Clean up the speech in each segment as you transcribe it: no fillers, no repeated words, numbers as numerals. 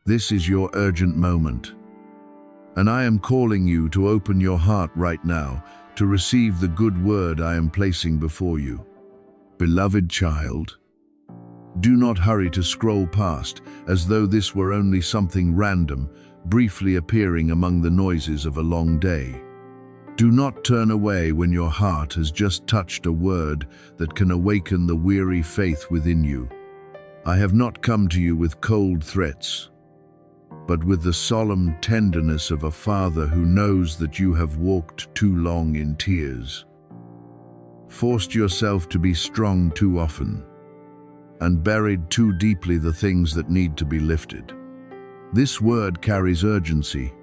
This is your urgent moment. And I am calling you to open your heart right now to receive the good word I am placing before you. Beloved child, do not hurry to scroll past as though this were only something random, briefly appearing among the noises of a long day. Do not turn away when your heart has just touched a word that can awaken the weary faith within you. I have not come to you with cold threats, but with the solemn tenderness of a father who knows that you have walked too long in tears, forced yourself to be strong too often, and buried too deeply the things that need to be lifted. This word carries urgency,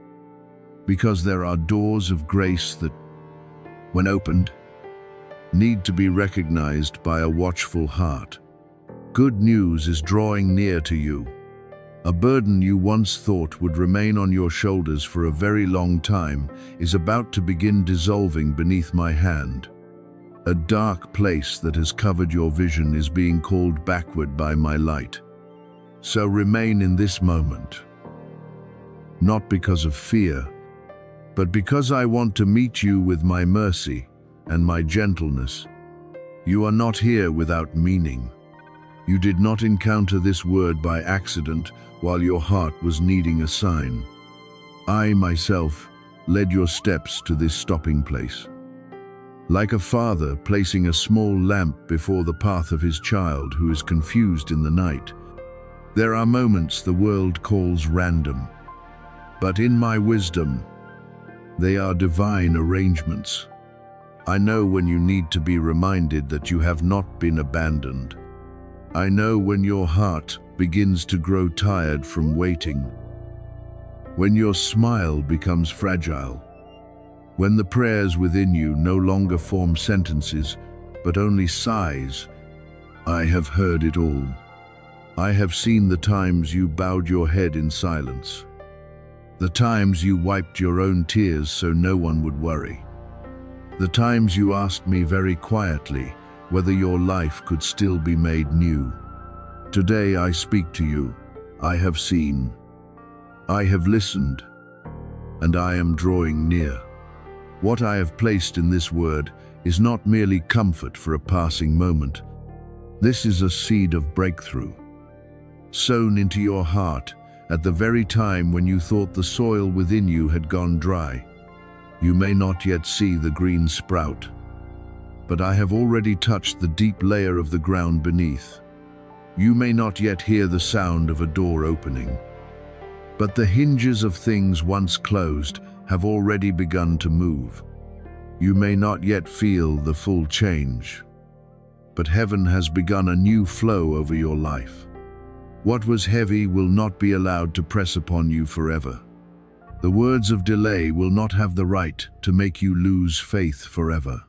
because there are doors of grace that, when opened, need to be recognized by a watchful heart. Good news is drawing near to you. A burden you once thought would remain on your shoulders for a very long time is about to begin dissolving beneath my hand. A dark place that has covered your vision is being called backward by my light. So remain in this moment, not because of fear, but because I want to meet you with my mercy and my gentleness. You are not here without meaning. You did not encounter this word by accident while your heart was needing a sign. I myself led your steps to this stopping place. Like a father placing a small lamp before the path of his child who is confused in the night. There are moments the world calls random, but in my wisdom, they are divine arrangements. I know when you need to be reminded that you have not been abandoned. I know when your heart begins to grow tired from waiting, when your smile becomes fragile, when the prayers within you no longer form sentences, but only sighs. I have heard it all. I have seen the times you bowed your head in silence, the times you wiped your own tears so no one would worry, the times you asked me very quietly whether your life could still be made new. Today I speak to you. I have seen, I have listened, and I am drawing near. What I have placed in this word is not merely comfort for a passing moment. This is a seed of breakthrough, sown into your heart at the very time when you thought the soil within you had gone dry. You may not yet see the green sprout, but I have already touched the deep layer of the ground beneath. You may not yet hear the sound of a door opening, but the hinges of things once closed have already begun to move. You may not yet feel the full change, but heaven has begun a new flow over your life. What was heavy will not be allowed to press upon you forever. The words of delay will not have the right to make you lose faith forever.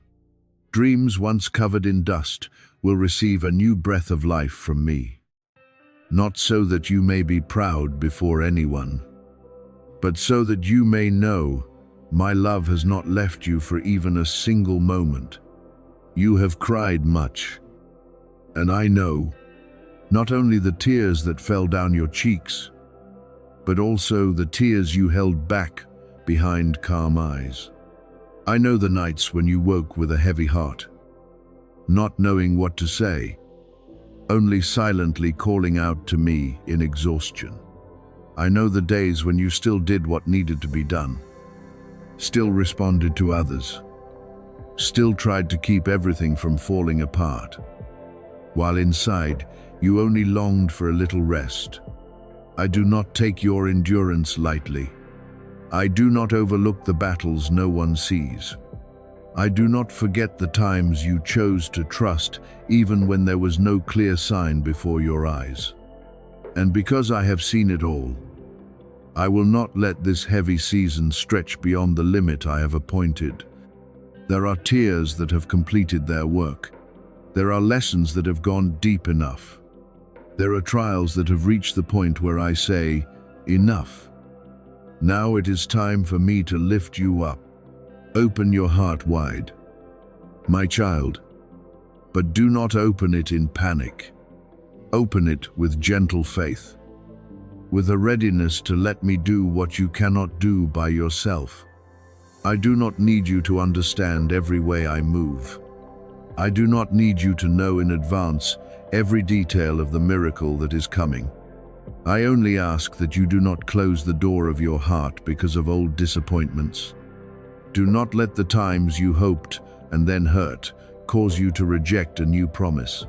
Dreams once covered in dust will receive a new breath of life from me. Not so that you may be proud before anyone, but so that you may know my love has not left you for even a single moment. You have cried much, and I know not only the tears that fell down your cheeks, but also the tears you held back behind calm eyes. I know the nights when you woke with a heavy heart, not knowing what to say, only silently calling out to me in exhaustion. I know the days when you still did what needed to be done, still responded to others, still tried to keep everything from falling apart, while inside you only longed for a little rest. I do not take your endurance lightly. I do not overlook the battles no one sees. I do not forget the times you chose to trust even when there was no clear sign before your eyes. And because I have seen it all, I will not let this heavy season stretch beyond the limit I have appointed. There are tears that have completed their work. There are lessons that have gone deep enough. There are trials that have reached the point where I say, enough. Now it is time for me to lift you up. Open your heart wide, my child, but do not open it in panic. Open it with gentle faith. with a readiness to let me do what you cannot do by yourself. I do not need you to understand every way I move. I do not need you to know in advance every detail of the miracle that is coming. I only ask that you do not close the door of your heart because of old disappointments. Do not let the times you hoped and then hurt cause you to reject a new promise.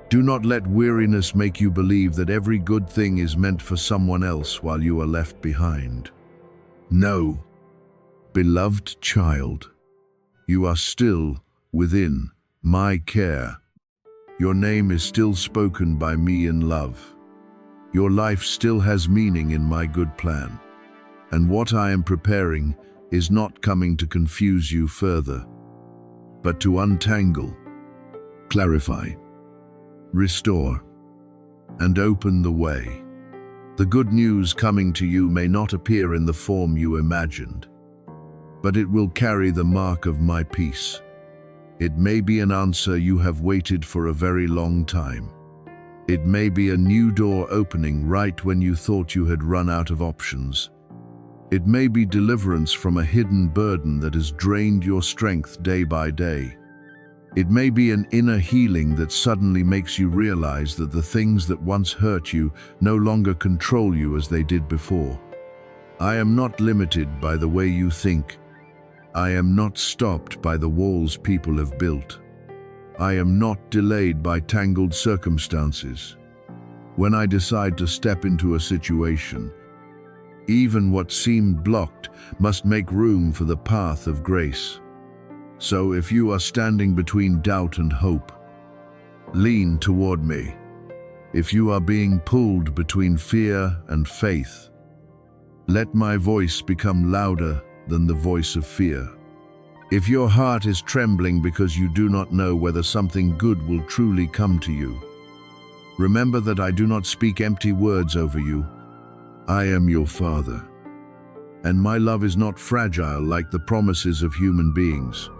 Do not let weariness make you believe that every good thing is meant for someone else while you are left behind. No, beloved child, you are still within my care. Your name is still spoken by me in love. Your life still has meaning in my good plan. And what I am preparing is not coming to confuse you further, but to untangle, clarify, restore, and open the way. The good news coming to you may not appear in the form you imagined, but it will carry the mark of my peace. It may be an answer you have waited for a very long time. It may be a new door opening right when you thought you had run out of options. It may be deliverance from a hidden burden that has drained your strength day by day. It may be an inner healing that suddenly makes you realize that the things that once hurt you no longer control you as they did before. I am not limited by the way you think. I am not stopped by the walls people have built. I am not delayed by tangled circumstances. When I decide to step into a situation, even what seemed blocked must make room for the path of grace. So if you are standing between doubt and hope, lean toward me. If you are being pulled between fear and faith, let my voice become louder than the voice of fear. If your heart is trembling because you do not know whether something good will truly come to you, remember that I do not speak empty words over you. I am your Father, and my love is not fragile like the promises of human beings.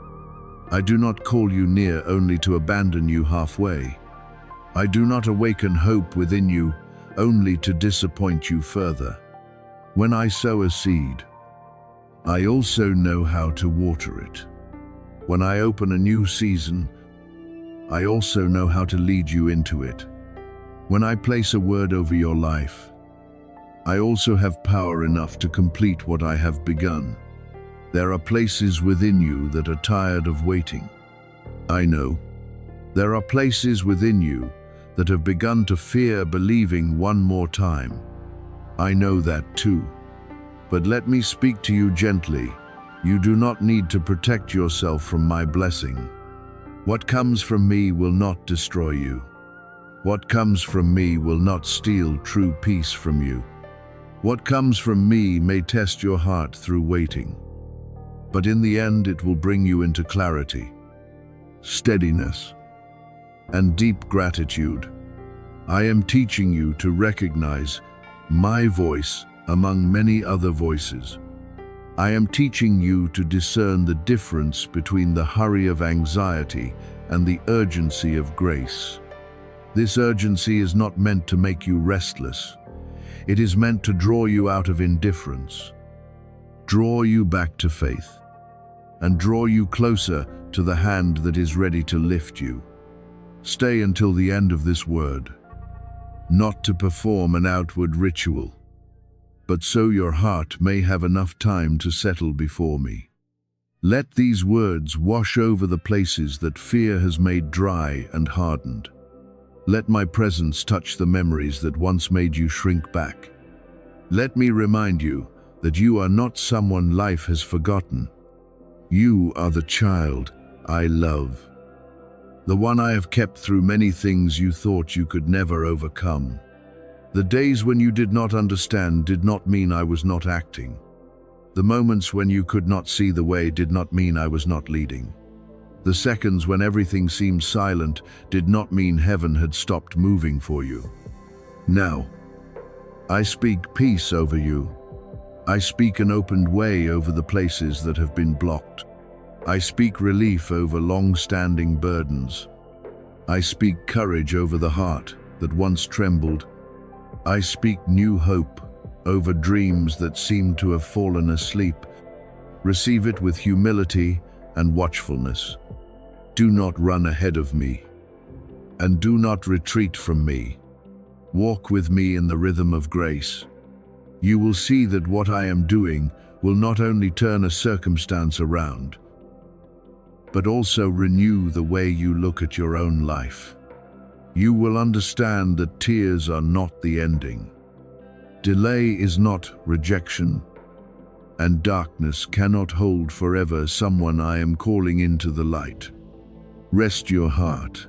I do not call you near only to abandon you halfway. I do not awaken hope within you only to disappoint you further. When I sow a seed, I also know how to water it. When I open a new season, I also know how to lead you into it. When I place a word over your life, I also have power enough to complete what I have begun. There are places within you that are tired of waiting. I know. There are places within you that have begun to fear believing one more time. I know that too. But let me speak to you gently. You do not need to protect yourself from my blessing. What comes from me will not destroy you. What comes from me will not steal true peace from you. What comes from me may test your heart through waiting, but in the end it will bring you into clarity, steadiness, and deep gratitude. I am teaching you to recognize my voice among many other voices. I am teaching you to discern the difference between the hurry of anxiety and the urgency of grace. This urgency is not meant to make you restless. It is meant to draw you out of indifference, draw you back to faith, and draw you closer to the hand that is ready to lift you. Stay until the end of this word, not to perform an outward ritual, but so your heart may have enough time to settle before me. Let these words wash over the places that fear has made dry and hardened. Let my presence touch the memories that once made you shrink back. Let me remind you that you are not someone life has forgotten. You are the child I love, the one I have kept through many things you thought you could never overcome. The days when you did not understand did not mean I was not acting. The moments when you could not see the way did not mean I was not leading. The seconds when everything seemed silent did not mean heaven had stopped moving for you. Now, I speak peace over you. I speak an opened way over the places that have been blocked. I speak relief over long-standing burdens. I speak courage over the heart that once trembled. I speak new hope over dreams that seem to have fallen asleep. Receive it with humility and watchfulness. Do not run ahead of me, and do not retreat from me. Walk with me in the rhythm of grace. You will see that what I am doing will not only turn a circumstance around, but also renew the way you look at your own life. You will understand that tears are not the ending. Delay is not rejection, and darkness cannot hold forever someone I am calling into the light. Rest your heart,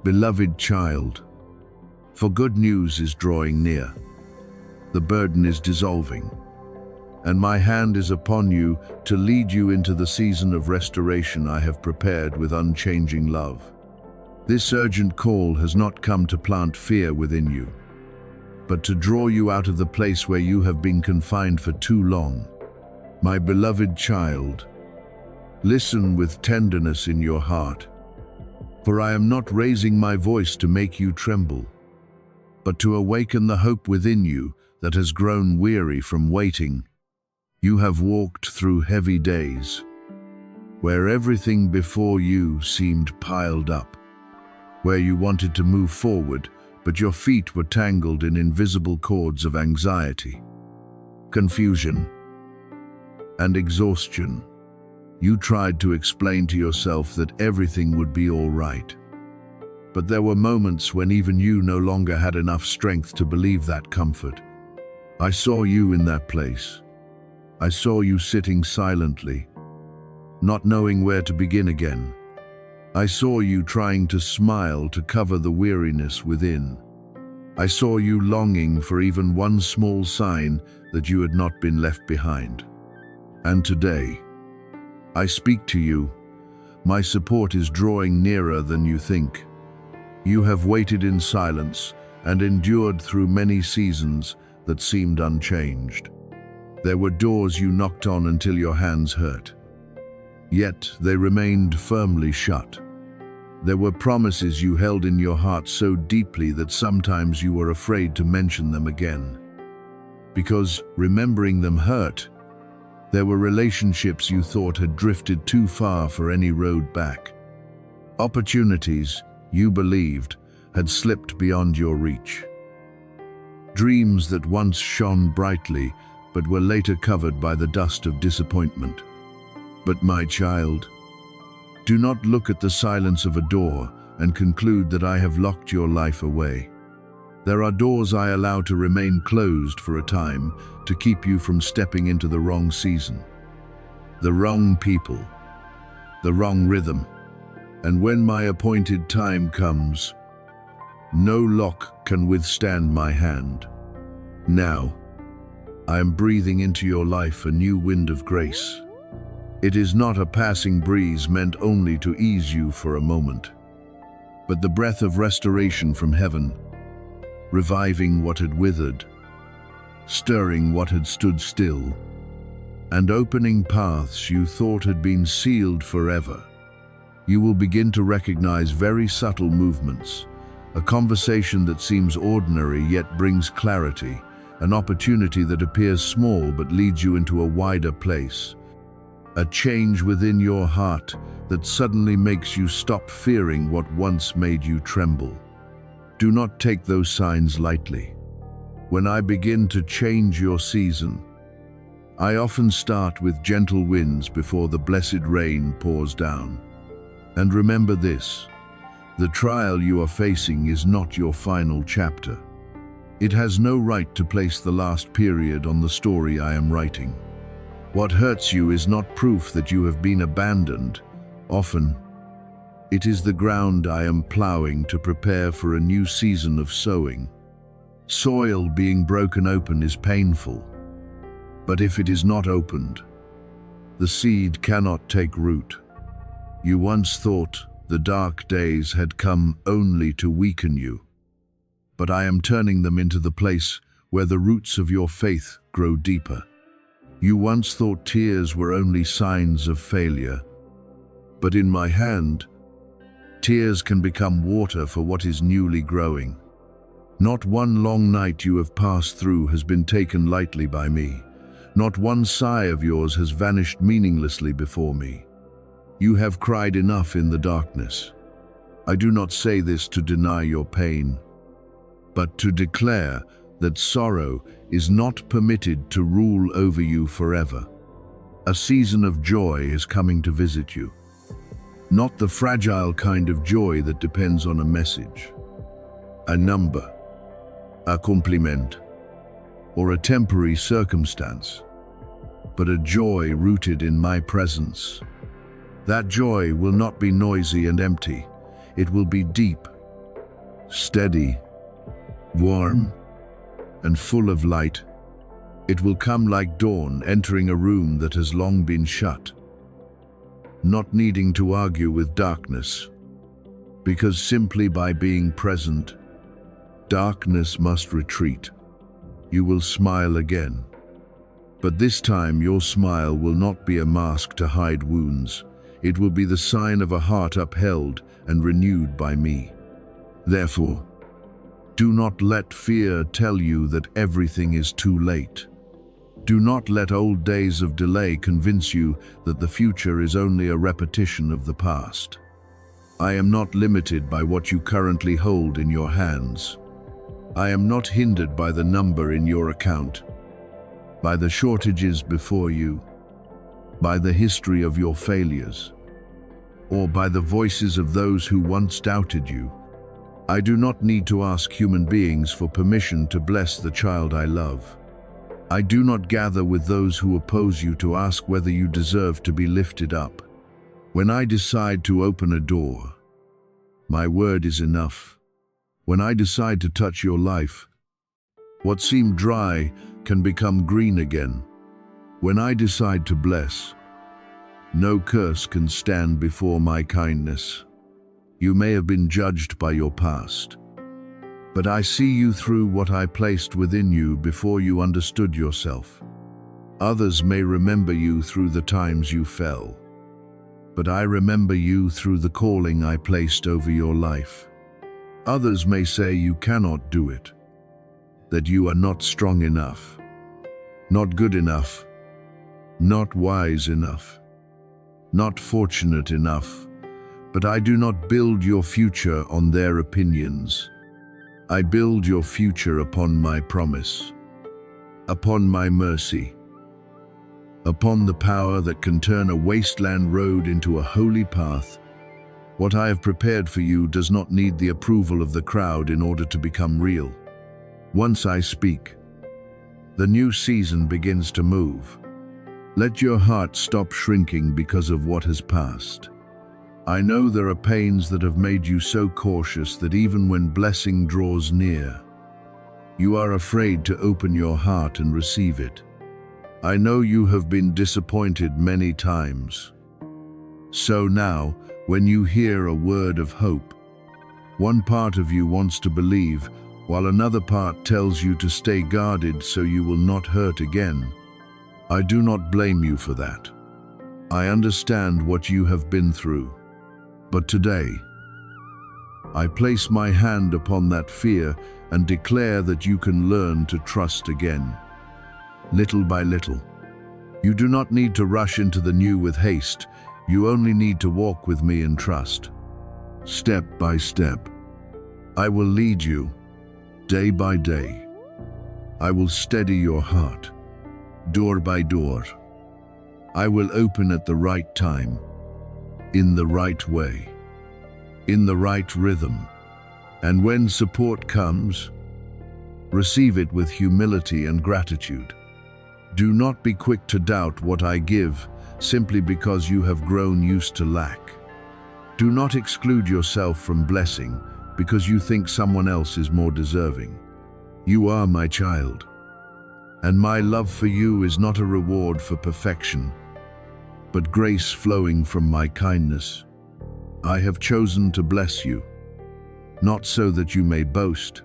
beloved child, for good news is drawing near. The burden is dissolving, and my hand is upon you to lead you into the season of restoration I have prepared with unchanging love. This urgent call has not come to plant fear within you, but to draw you out of the place where you have been confined for too long. My beloved child, listen with tenderness in your heart, for I am not raising my voice to make you tremble, but to awaken the hope within you that has grown weary from waiting. You have walked through heavy days, where everything before you seemed piled up, where you wanted to move forward, but your feet were tangled in invisible cords of anxiety, confusion, and exhaustion. You tried to explain to yourself that everything would be all right. But there were moments when even you no longer had enough strength to believe that comfort. I saw you in that place. I saw you sitting silently, not knowing where to begin again. I saw you trying to smile to cover the weariness within. I saw you longing for even one small sign that you had not been left behind. And today, I speak to you. My support is drawing nearer than you think. You have waited in silence and endured through many seasons that seemed unchanged. There were doors you knocked on until your hands hurt, yet they remained firmly shut. There were promises you held in your heart so deeply that sometimes you were afraid to mention them again, because remembering them hurt. There were relationships you thought had drifted too far for any road back. Opportunities you believed had slipped beyond your reach. Dreams that once shone brightly but were later covered by the dust of disappointment. But my child, do not look at the silence of a door and conclude that I have locked your life away. There are doors I allow to remain closed for a time to keep you from stepping into the wrong season, the wrong people, the wrong rhythm. And when my appointed time comes, no lock can withstand my hand. Now, I am breathing into your life a new wind of grace. It is not a passing breeze meant only to ease you for a moment, but the breath of restoration from heaven, reviving what had withered, stirring what had stood still, and opening paths you thought had been sealed forever. You will begin to recognize very subtle movements, a conversation that seems ordinary yet brings clarity, an opportunity that appears small but leads you into a wider place, a change within your heart that suddenly makes you stop fearing what once made you tremble. Do not take those signs lightly. When I begin to change your season, I often start with gentle winds before the blessed rain pours down. And remember this, the trial you are facing is not your final chapter. It has no right to place the last period on the story I am writing. What hurts you is not proof that you have been abandoned. Often, it is the ground I am plowing to prepare for a new season of sowing. Soil being broken open is painful, but if it is not opened, the seed cannot take root. You once thought the dark days had come only to weaken you, but I am turning them into the place where the roots of your faith grow deeper. You once thought tears were only signs of failure, but in my hand, tears can become water for what is newly growing. Not one long night you have passed through has been taken lightly by me. Not one sigh of yours has vanished meaninglessly before me. You have cried enough in the darkness. I do not say this to deny your pain, but to declare that sorrow is not permitted to rule over you forever. A season of joy is coming to visit you. Not the fragile kind of joy that depends on a message, a number, a compliment, or a temporary circumstance, but a joy rooted in my presence. That joy will not be noisy and empty. It will be deep, steady, warm, and full of light. It will come like dawn entering a room that has long been shut, not needing to argue with darkness, because simply by being present, darkness must retreat. You will smile again, but this time your smile will not be a mask to hide wounds. It will be the sign of a heart upheld and renewed by me. Therefore, do not let fear tell you that everything is too late. Do not let old days of delay convince you that the future is only a repetition of the past. I am not limited by what you currently hold in your hands. I am not hindered by the number in your account, by the shortages before you, by the history of your failures, or by the voices of those who once doubted you. I do not need to ask human beings for permission to bless the child I love. I do not gather with those who oppose you to ask whether you deserve to be lifted up. When I decide to open a door, my word is enough. When I decide to touch your life, what seemed dry can become green again. When I decide to bless, no curse can stand before my kindness. You may have been judged by your past, but I see you through what I placed within you before you understood yourself. Others may remember you through the times you fell, but I remember you through the calling I placed over your life. Others may say you cannot do it, that you are not strong enough, not good enough, not wise enough, not fortunate enough, but I do not build your future on their opinions. I build your future upon my promise, upon my mercy, upon the power that can turn a wasteland road into a holy path. What I have prepared for you does not need the approval of the crowd in order to become real. Once I speak, the new season begins to move. Let your heart stop shrinking because of what has passed. I know there are pains that have made you so cautious that even when blessing draws near, you are afraid to open your heart and receive it. I know you have been disappointed many times. So now, when you hear a word of hope, one part of you wants to believe, while another part tells you to stay guarded so you will not hurt again. I do not blame you for that. I understand what you have been through. But today, I place my hand upon that fear and declare that you can learn to trust again. Little by little. You do not need to rush into the new with haste. You only need to walk with me in trust. Step by step. I will lead you, day by day. I will steady your heart, door by door. I will open at the right time, in the right way, in the right rhythm. And when support comes, receive it with humility and gratitude. Do not be quick to doubt what I give simply because you have grown used to lack. Do not exclude yourself from blessing because you think someone else is more deserving. You are my child, and my love for you is not a reward for perfection, but grace flowing from my kindness. I have chosen to bless you, not so that you may boast,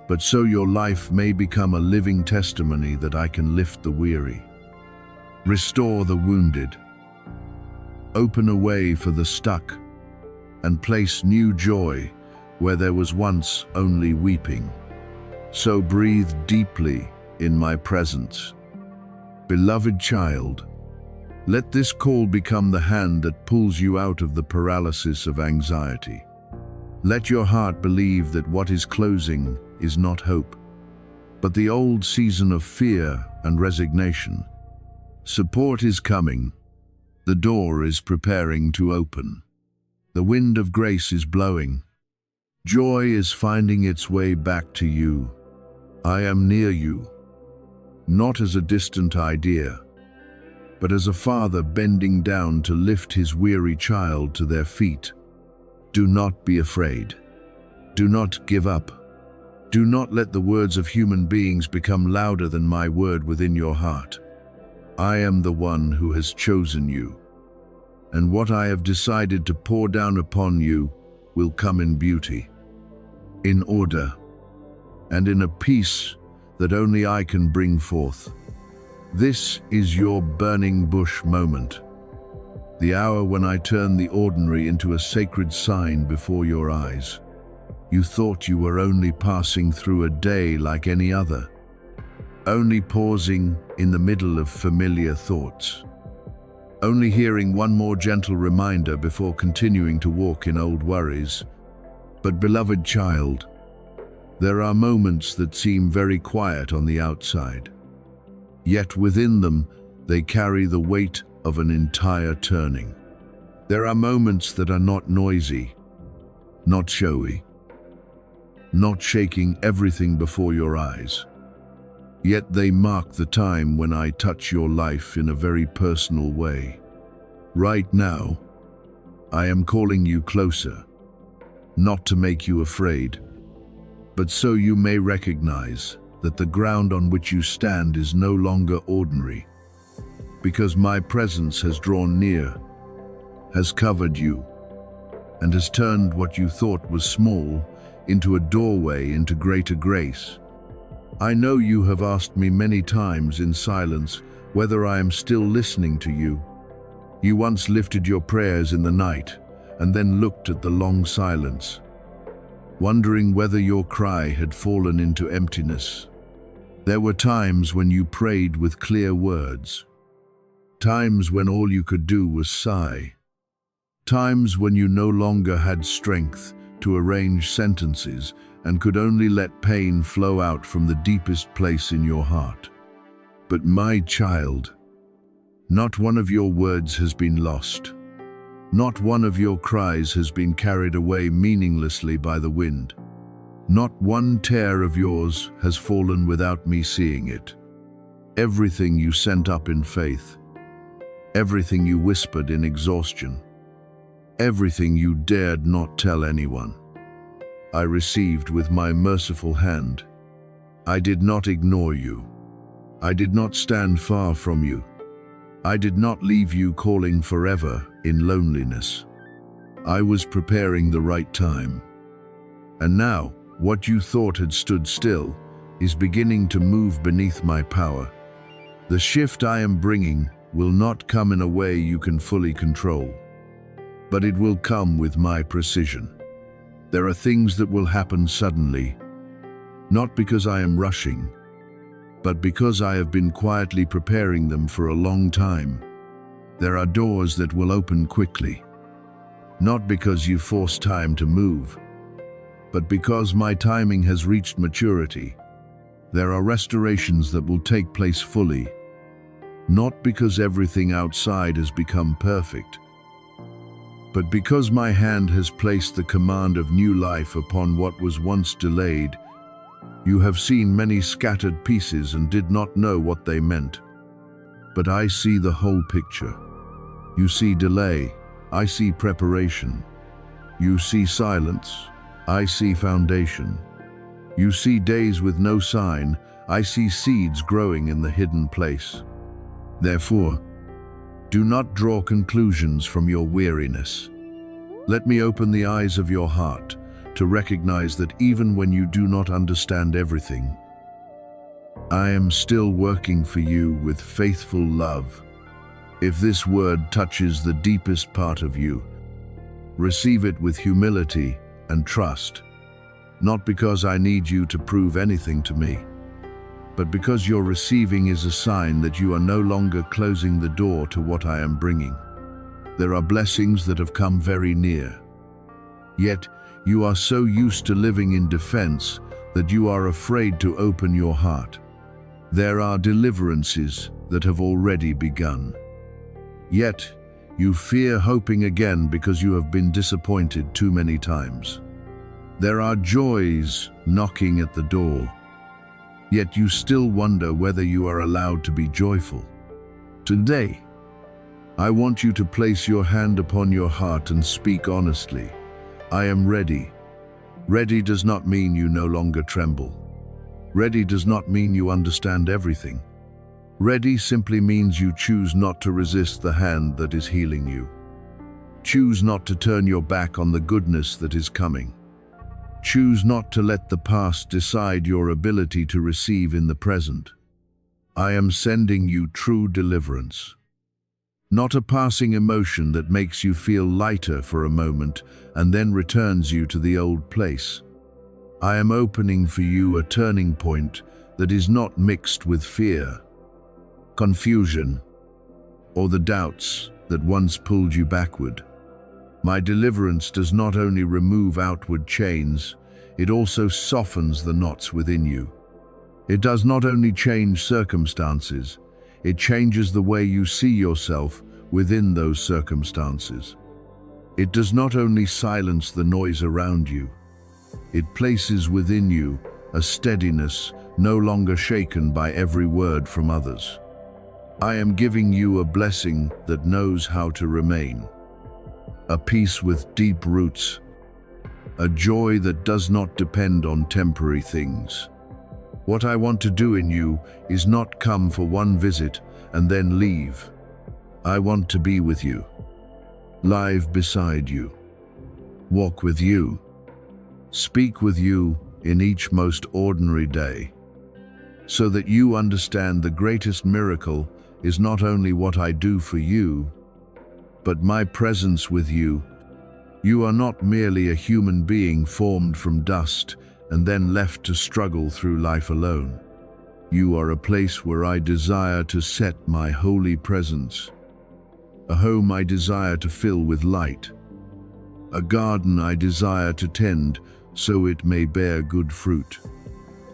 but so your life may become a living testimony that I can lift the weary, restore the wounded, open a way for the stuck, and place new joy where there was once only weeping. So breathe deeply in my presence. Beloved child, let this call become the hand that pulls you out of the paralysis of anxiety. Let your heart believe that what is closing is not hope, but the old season of fear and resignation. Support is coming. The door is preparing to open. The wind of grace is blowing. Joy is finding its way back to you. I am near you, not as a distant idea, but as a father bending down to lift his weary child to their feet. Do not be afraid. Do not give up. Do not let the words of human beings become louder than my word within your heart. I am the one who has chosen you, and what I have decided to pour down upon you will come in beauty, in order, and in a peace that only I can bring forth. This is your burning bush moment, the hour when I turn the ordinary into a sacred sign before your eyes. You thought you were only passing through a day like any other, only pausing in the middle of familiar thoughts, only hearing one more gentle reminder before continuing to walk in old worries. But beloved child, there are moments that seem very quiet on the outside, yet within them they carry the weight of an entire turning. There are moments that are not noisy, not showy, not shaking everything before your eyes, yet they mark the time when I touch your life in a very personal way. Right now, I am calling you closer, not to make you afraid, but so you may recognize that the ground on which you stand is no longer ordinary, because my presence has drawn near, has covered you, and has turned what you thought was small into a doorway into greater grace. I know you have asked me many times in silence whether I am still listening to you. You once lifted your prayers in the night and then looked at the long silence, wondering whether your cry had fallen into emptiness. There were times when you prayed with clear words, times when all you could do was sigh, times when you no longer had strength to arrange sentences and could only let pain flow out from the deepest place in your heart. But my child, not one of your words has been lost. Not one of your cries has been carried away meaninglessly by the wind. Not one tear of yours has fallen without me seeing it. Everything you sent up in faith, everything you whispered in exhaustion, everything you dared not tell anyone, I received with my merciful hand. I did not ignore you. I did not stand far from you. I did not leave you calling forever in loneliness. I was preparing the right time. And now, what you thought had stood still is beginning to move beneath my power. The shift I am bringing will not come in a way you can fully control, but it will come with my precision. There are things that will happen suddenly, not because I am rushing, but because I have been quietly preparing them for a long time. There are doors that will open quickly, not because you force time to move, but because my timing has reached maturity. There are restorations that will take place fully, not because everything outside has become perfect, but because my hand has placed the command of new life upon what was once delayed. You have seen many scattered pieces and did not know what they meant. But I see the whole picture. You see delay, I see preparation. You see silence, I see foundation. You see days with no sign, I see seeds growing in the hidden place. Therefore, do not draw conclusions from your weariness. Let me open the eyes of your heart to recognize that even when you do not understand everything, I am still working for you with faithful love. If this word touches the deepest part of you, receive it with humility and trust. not because I need you to prove anything to me, but because your receiving is a sign that you are no longer closing the door to what I am bringing. There are blessings that have come very near. Yet, you are so used to living in defense that you are afraid to open your heart. There are deliverances that have already begun. Yet, you fear hoping again because you have been disappointed too many times. There are joys knocking at the door. Yet you still wonder whether you are allowed to be joyful. Today, I want you to place your hand upon your heart and speak honestly. I am ready. Ready does not mean you no longer tremble. Ready does not mean you understand everything. Ready simply means you choose not to resist the hand that is healing you. Choose not to turn your back on the goodness that is coming. Choose not to let the past decide your ability to receive in the present. I am sending you true deliverance. Not a passing emotion that makes you feel lighter for a moment and then returns you to the old place. I am opening for you a turning point that is not mixed with fear, confusion, or the doubts that once pulled you backward. My deliverance does not only remove outward chains, it also softens the knots within you. It does not only change circumstances, it changes the way you see yourself within those circumstances. It does not only silence the noise around you, it places within you a steadiness no longer shaken by every word from others. I am giving you a blessing that knows how to remain, a peace with deep roots, a joy that does not depend on temporary things. What I want to do in you is not come for one visit and then leave. I want to be with you, live beside you, walk with you, speak with you in each most ordinary day, so that you understand the greatest miracle is not only what I do for you, but my presence with you. You are not merely a human being formed from dust and then left to struggle through life alone. You are a place where I desire to set my holy presence, a home I desire to fill with light, a garden I desire to tend so it may bear good fruit.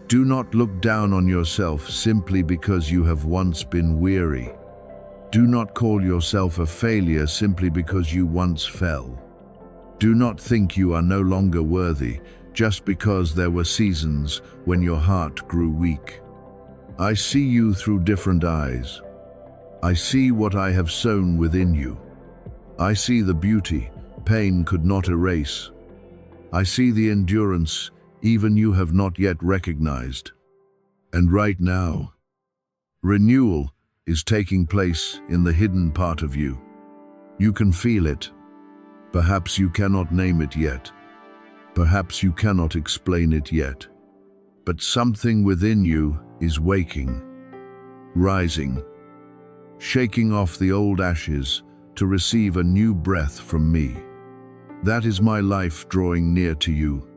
Do not look down on yourself simply because you have once been weary. Do not call yourself a failure simply because you once fell. Do not think you are no longer worthy just because there were seasons when your heart grew weak. I see you through different eyes. I see what I have sown within you. I see the beauty pain could not erase. I see the endurance even you have not yet recognized. And right now, renewal is taking place in the hidden part of you. You can feel it. Perhaps you cannot name it yet. Perhaps you cannot explain it yet. But something within you is waking, rising, shaking off the old ashes to receive a new breath from me. That is my life drawing near to you.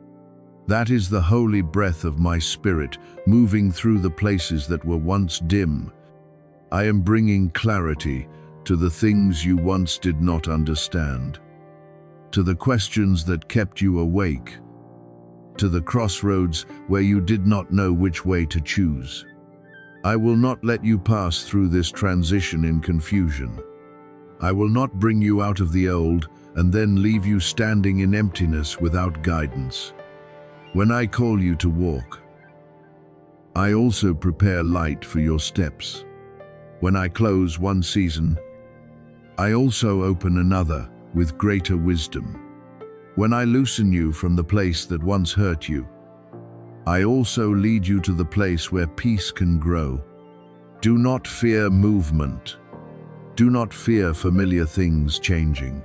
That is the holy breath of my spirit moving through the places that were once dim. I am bringing clarity to the things you once did not understand, to the questions that kept you awake, to the crossroads where you did not know which way to choose. I will not let you pass through this transition in confusion. I will not bring you out of the old and then leave you standing in emptiness without guidance. When I call you to walk, I also prepare light for your steps. When I close one season, I also open another with greater wisdom. When I loosen you from the place that once hurt you, I also lead you to the place where peace can grow. Do not fear movement. Do not fear familiar things changing.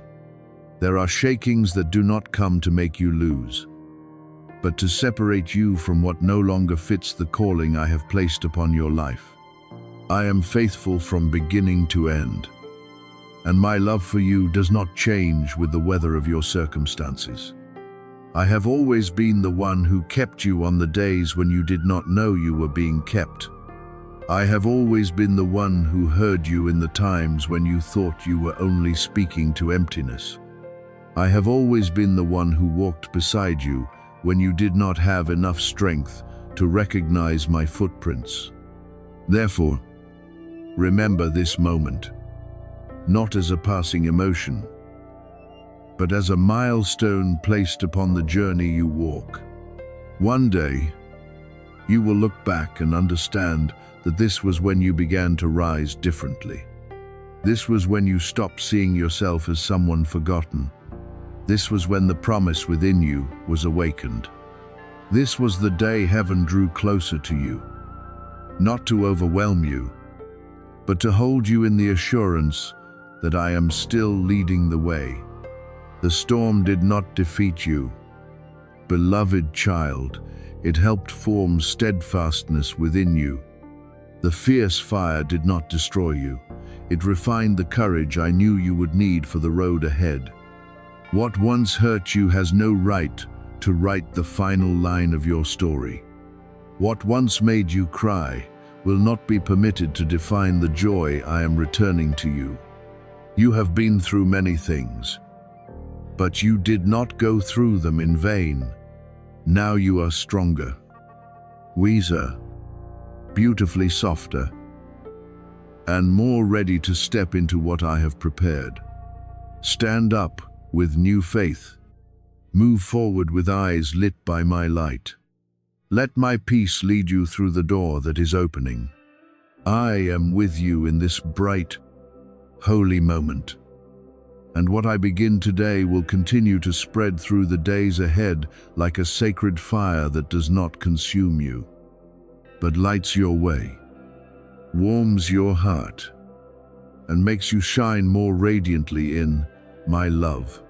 There are shakings that do not come to make you lose, but to separate you from what no longer fits the calling I have placed upon your life. I am faithful from beginning to end, and my love for you does not change with the weather of your circumstances. I have always been the one who kept you on the days when you did not know you were being kept. I have always been the one who heard you in the times when you thought you were only speaking to emptiness. I have always been the one who walked beside you when you did not have enough strength to recognize my footprints. Therefore, remember this moment, not as a passing emotion, but as a milestone placed upon the journey you walk. One day, you will look back and understand that this was when you began to rise differently. This was when you stopped seeing yourself as someone forgotten. This was when the promise within you was awakened. This was the day heaven drew closer to you, not to overwhelm you, but to hold you in the assurance that I am still leading the way. The storm did not defeat you. Beloved child, it helped form steadfastness within you. The fierce fire did not destroy you. It refined the courage I knew you would need for the road ahead. What once hurt you has no right to write the final line of your story. What once made you cry will not be permitted to define the joy I am returning to you. You have been through many things, but you did not go through them in vain. Now you are stronger, wiser, beautifully softer, and more ready to step into what I have prepared. Stand up with new faith. Move forward with eyes lit by my light. Let my peace lead you through the door that is opening. I am with you in this bright, holy moment. And what I begin today will continue to spread through the days ahead like a sacred fire that does not consume you, but lights your way, warms your heart, and makes you shine more radiantly in my love.